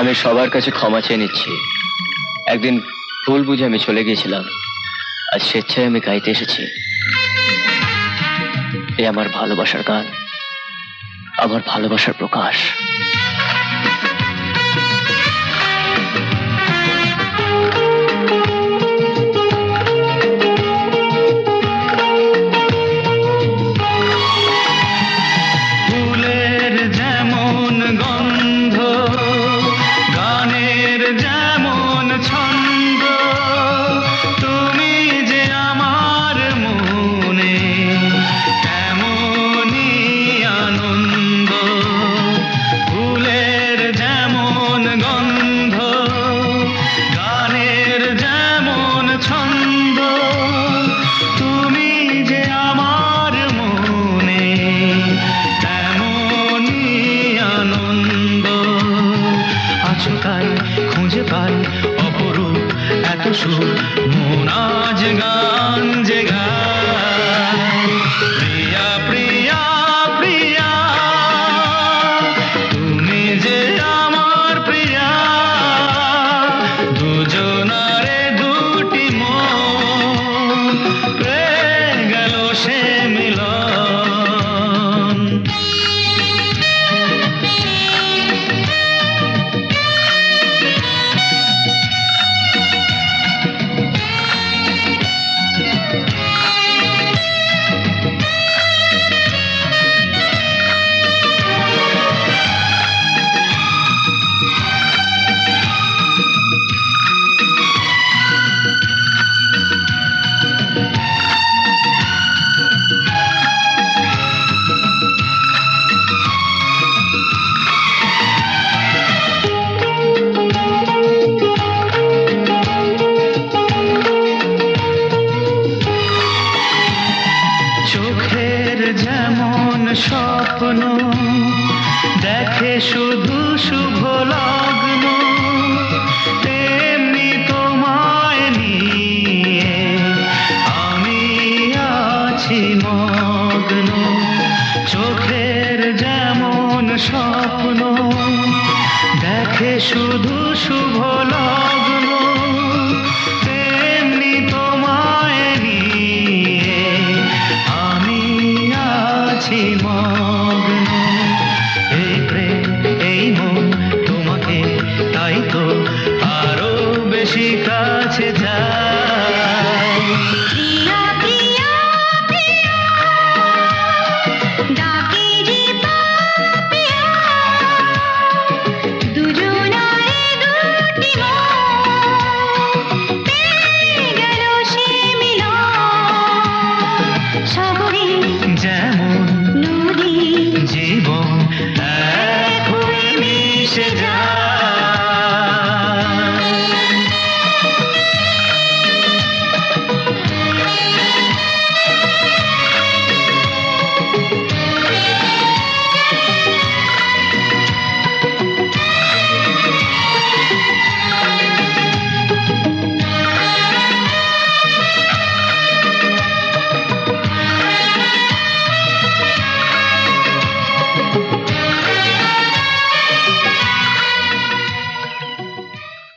আমি সবার কাছে ক্ষমা চেয়ে নিচ্ছি। একদিন ভুল বুঝে আমি চলে গিয়েছিলাম, আজ স্বেচ্ছায় আমি গাইতে এসেছি। এ আমার ভালোবাসার গান, আমার ভালোবাসার প্রকাশ। ফুলের যেমন গন্ধ, গানের যেমন ছন্দ, তুমি যে আমার মনে তেমনই আনন্দ। ফুলের যেমন গন্ধ, গানের যেমন ছন্দ, তুমি যে আমার মনে তেমনই আনন্দ। আছো তাই খুঁজে পাই অপরূপ এত সুর, মন আজ গান যে গায়। প্রিয়া প্রিয়া প্রিয়া, তুমি যে আমার প্রিয়া। দুজনারে দুটি মন, পেয়ে গেল সে মিলন। চোখের যেমন স্বপ্ন দেখে শুধু শুভ লগ্ন, তেমনি তোমায় নিয়ে আমি আছি মগ্ন। চোখের যেমন স্বপ্ন দেখে শুধু শুভ